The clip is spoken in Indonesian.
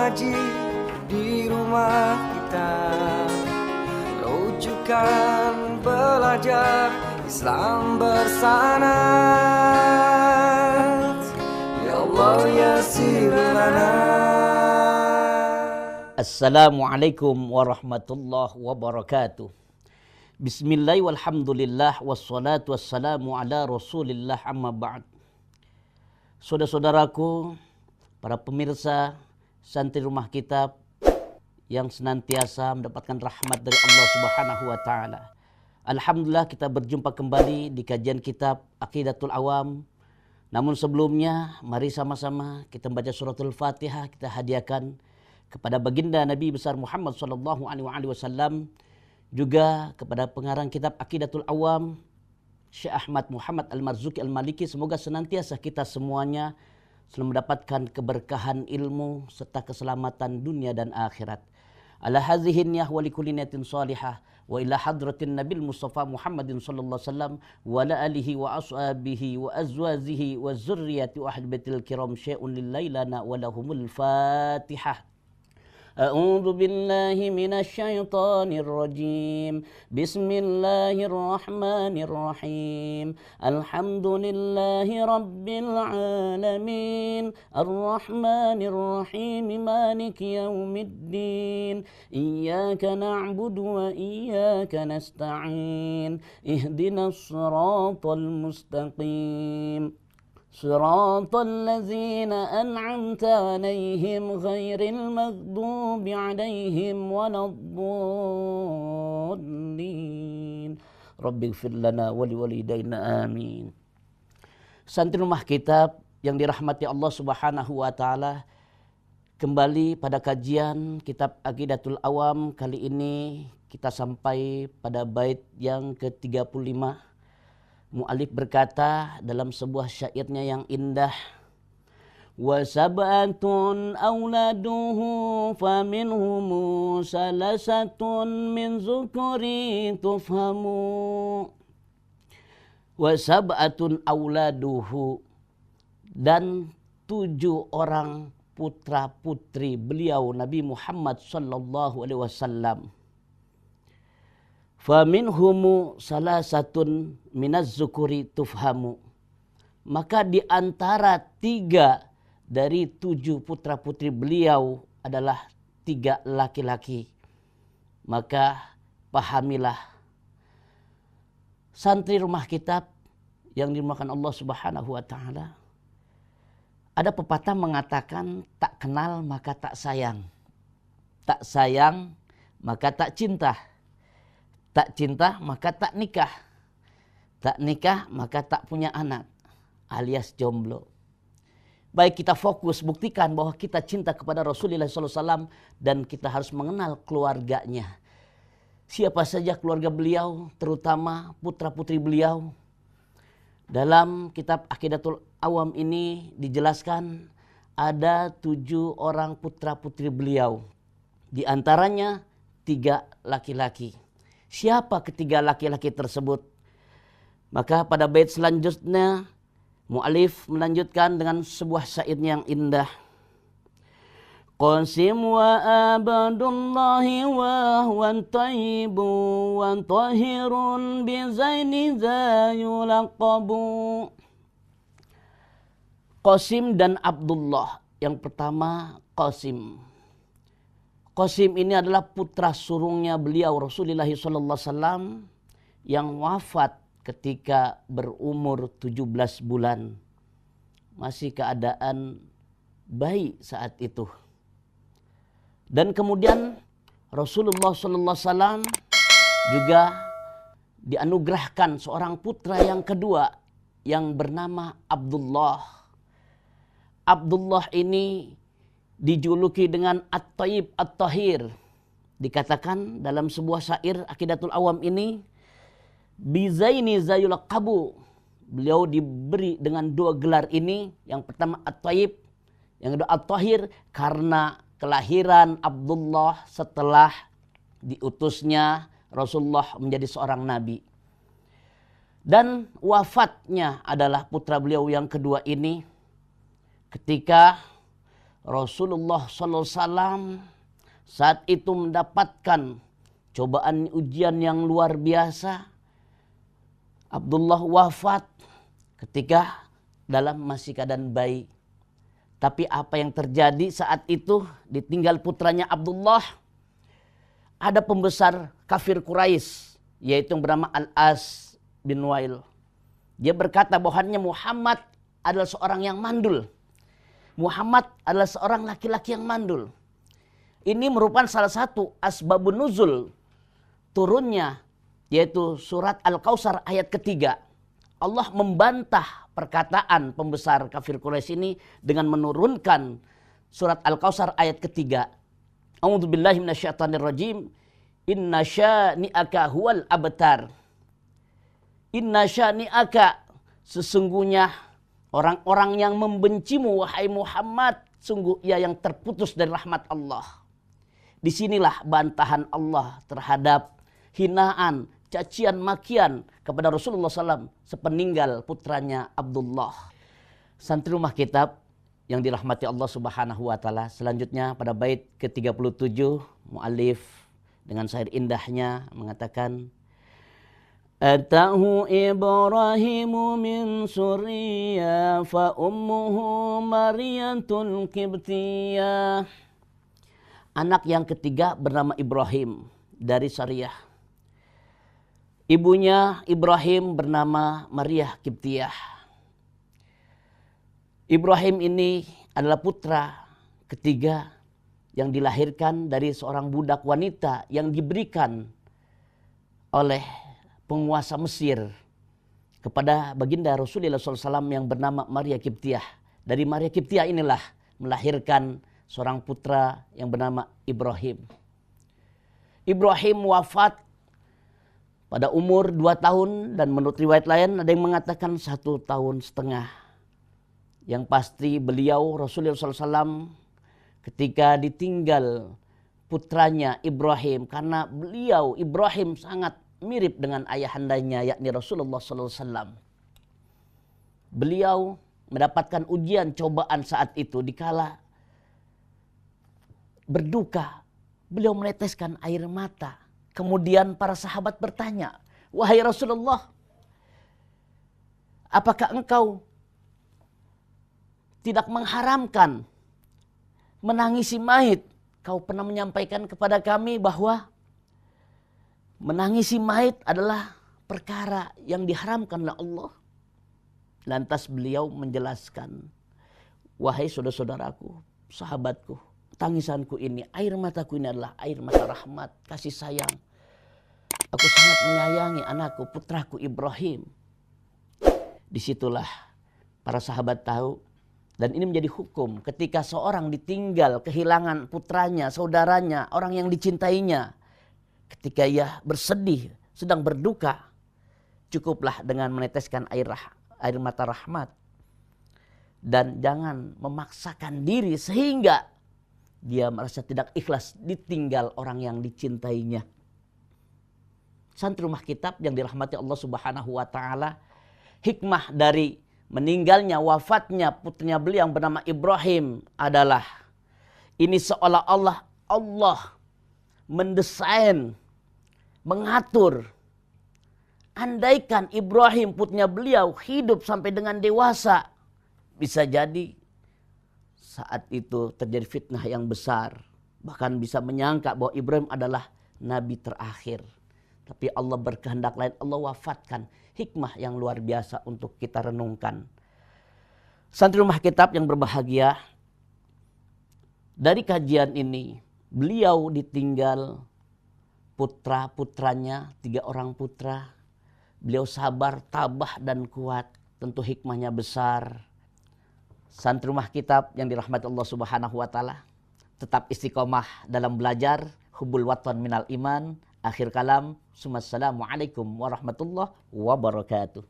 ngaji di rumah kita, rujukan belajar Islam bersana. Ya Allah yassir lana. Assalamualaikum warahmatullahi wabarakatuh. Bismillah walhamdulillah wassalatu wassalamu ala rasulillah amma ba'd. Saudara-saudaraku, para pemirsa santri rumah kitab yang senantiasa mendapatkan rahmat dari Allah Subhanahu wa taala. Alhamdulillah kita berjumpa kembali di kajian kitab Aqidatul Awam. Namun sebelumnya mari sama-sama kita membaca suratul Fatihah, kita hadiahkan kepada baginda Nabi besar Muhammad sallallahu alaihi wasallam, juga kepada pengarang kitab Aqidatul Awam Syekh Ahmad Muhammad Al-Marzuki Al-Maliki. Semoga senantiasa kita semuanya selalu mendapatkan keberkahan ilmu serta keselamatan dunia dan akhirat. Ala hadhihi niyyah wa likulli niyatin shalihah wa ila hadratin Nabil Mustafa Muhammadin sallallahu alaihi wasallam wa ala alihi wa ashabihi wa azwajihi wa zurriyyati wa ahli baitil kiram syai'un lillailana wa lahumul Fatihah. A'udzu billahi minasy syaithanir rajim. Bismillahirrahmanirrahim. Alhamdulillahi rabbil alamin. Arrahmanir rahim. Maliki yaumiddin. Iyyaka na'budu wa iyyaka nasta'in. Ihdinas siratal mustaqim. صراط الذين أنعمت عليهم غير المغضوب عليهم ولا الضالين رب اغفر لنا ولوالدينا آمين. Santri rumah kitab yang dirahmati Allah Subhanahu wa taala, kembali pada kajian kitab Aqidatul Awam. Kali ini kita sampai pada bait yang ke-35. Mu'alif berkata dalam sebuah syairnya yang indah, wa sab'atun auladuhu faminhumu salasatun min zukuri tufhamu. Wa sab'atun auladuhu, dan 7 orang putra putri beliau Nabi Muhammad sallallahu alaihi wasallam. Faminhumu salasatun minaz zukuri tufhamu, maka di antara 3 dari 7 putra putri beliau adalah 3 laki-laki. Maka pahamilah, santri rumah kitab yang dimuliakan Allah Subhanahu wa taala, ada pepatah mengatakan tak kenal maka tak sayang, tak sayang maka tak cinta, tak cinta maka tak nikah, tak nikah maka tak punya anak, alias jomblo. Baik, kita fokus buktikan bahwa kita cinta kepada Rasulullah SAW dan kita harus mengenal keluarganya. Siapa saja keluarga beliau, terutama putra putri beliau. Dalam kitab Aqidatul Awam ini dijelaskan ada 7 orang putra putri beliau. Di antaranya 3 laki-laki. Siapa ketiga laki-laki tersebut? Maka pada bait selanjutnya mu'alif melanjutkan dengan sebuah syair yang indah. Qasim wa abadullahi wa huwa tayyibu wa tahirun bi zaini za yulaqabu. Qasim dan Abdullah. Yang pertama Qasim. Qasim ini adalah putra sulungnya beliau Rasulullah SAW yang wafat ketika berumur 17 bulan. Masih keadaan bayi saat itu. Dan kemudian Rasulullah SAW juga dianugerahkan seorang putra yang kedua yang bernama Abdullah. Abdullah ini dijuluki dengan At-Tayyib At-Tahir. Dikatakan dalam sebuah syair Aqidatul Awam ini, bizaini zayulaqabu. Beliau diberi dengan 2 gelar ini. Yang pertama At-Tayyib, yang kedua At-Tahir, karena kelahiran Abdullah setelah diutusnya Rasulullah menjadi seorang nabi. Dan wafatnya adalah putra beliau yang kedua ini ketika Rasulullah SAW saat itu mendapatkan cobaan ujian yang luar biasa. Abdullah wafat ketika dalam masih keadaan bayi. Tapi apa yang terjadi saat itu, ditinggal putranya Abdullah, ada pembesar kafir Quraisy, yaitu yang bernama Al-As bin Wail. Dia berkata bahwaannya Muhammad adalah seorang yang mandul. Muhammad adalah seorang laki-laki yang mandul. Ini merupakan salah satu asbabun nuzul turunnya, yaitu surat Al-Kautsar ayat ketiga. Allah membantah perkataan pembesar kafir Quraisy ini dengan menurunkan surat Al-Kautsar ayat ketiga. A'udzubillahi minasyaitonirrajim. Inna syani'aka huwal abtar. Inna syani'aka, sesungguhnya orang-orang yang membencimu wahai Muhammad, sungguh ia yang terputus dari rahmat Allah. Disinilah bantahan Allah terhadap hinaan, cacian, makian kepada Rasulullah SAW sepeninggal putranya Abdullah. Santri rumah kitab yang dirahmati Allah Subhanahu wa taala, selanjutnya pada bait ke-37 muallif dengan syair indahnya mengatakan, Atahu Ibrahimu min Suriya fa ummuhu Maryatul Qibtiyah. Anak yang ketiga bernama Ibrahim dari Syariah. Ibunya Ibrahim bernama Maryah Qibtiyah. Ibrahim ini adalah putra ketiga yang dilahirkan dari seorang budak wanita yang diberikan oleh penguasa Mesir kepada baginda Rasulullah SAW yang bernama Maryah Qibtiyah. Dari Maryah Qibtiyah inilah melahirkan seorang putra yang bernama Ibrahim. Ibrahim wafat pada umur 2 tahun dan menurut riwayat lain ada yang mengatakan 1 tahun setengah. Yang pasti beliau Rasulullah SAW ketika ditinggal putranya Ibrahim, karena beliau Ibrahim sangat mirip dengan ayahandanya yakni Rasulullah SAW. Beliau mendapatkan ujian cobaan saat itu dikala berduka. Beliau meneteskan air mata. Kemudian para sahabat bertanya, wahai Rasulullah, apakah engkau tidak mengharamkan menangisi mayit? Kau pernah menyampaikan kepada kami bahwa menangisi mayit adalah perkara yang diharamkan oleh Allah. Lantas beliau menjelaskan, wahai saudara-saudaraku, sahabatku, tangisanku ini, air mataku ini adalah air mata rahmat, kasih sayang. Aku sangat menyayangi anakku, putraku Ibrahim. Disitulah para sahabat tahu, dan ini menjadi hukum ketika seorang ditinggal, kehilangan putranya, saudaranya, orang yang dicintainya. Ketika ia bersedih, sedang berduka, cukuplah dengan meneteskan air mata rahmat. Dan jangan memaksakan diri sehingga dia merasa tidak ikhlas ditinggal orang yang dicintainya. Santri rumah kitab yang dirahmati Allah Subhanahu wa taala, hikmah dari meninggalnya, wafatnya putrinya beliau yang bernama Ibrahim adalah ini seolah-olah Allah mendesain, mengatur. Andaikan Ibrahim putrinya beliau hidup sampai dengan dewasa, bisa jadi saat itu terjadi fitnah yang besar. Bahkan bisa menyangka bahwa Ibrahim adalah nabi terakhir. Tapi Allah berkehendak lain, Allah wafatkan. Hikmah yang luar biasa untuk kita renungkan. Santri rumah kitab yang berbahagia, dari kajian ini beliau ditinggal putra-putranya, 3 orang putra. Beliau sabar, tabah dan kuat. Tentu hikmahnya besar. Santri rumah kitab yang dirahmati Allah Subhanahu wa taala, tetap istiqomah dalam belajar, hubbul watan minal iman. Akhir kalam, assalamualaikum warahmatullahi wabarakatuh.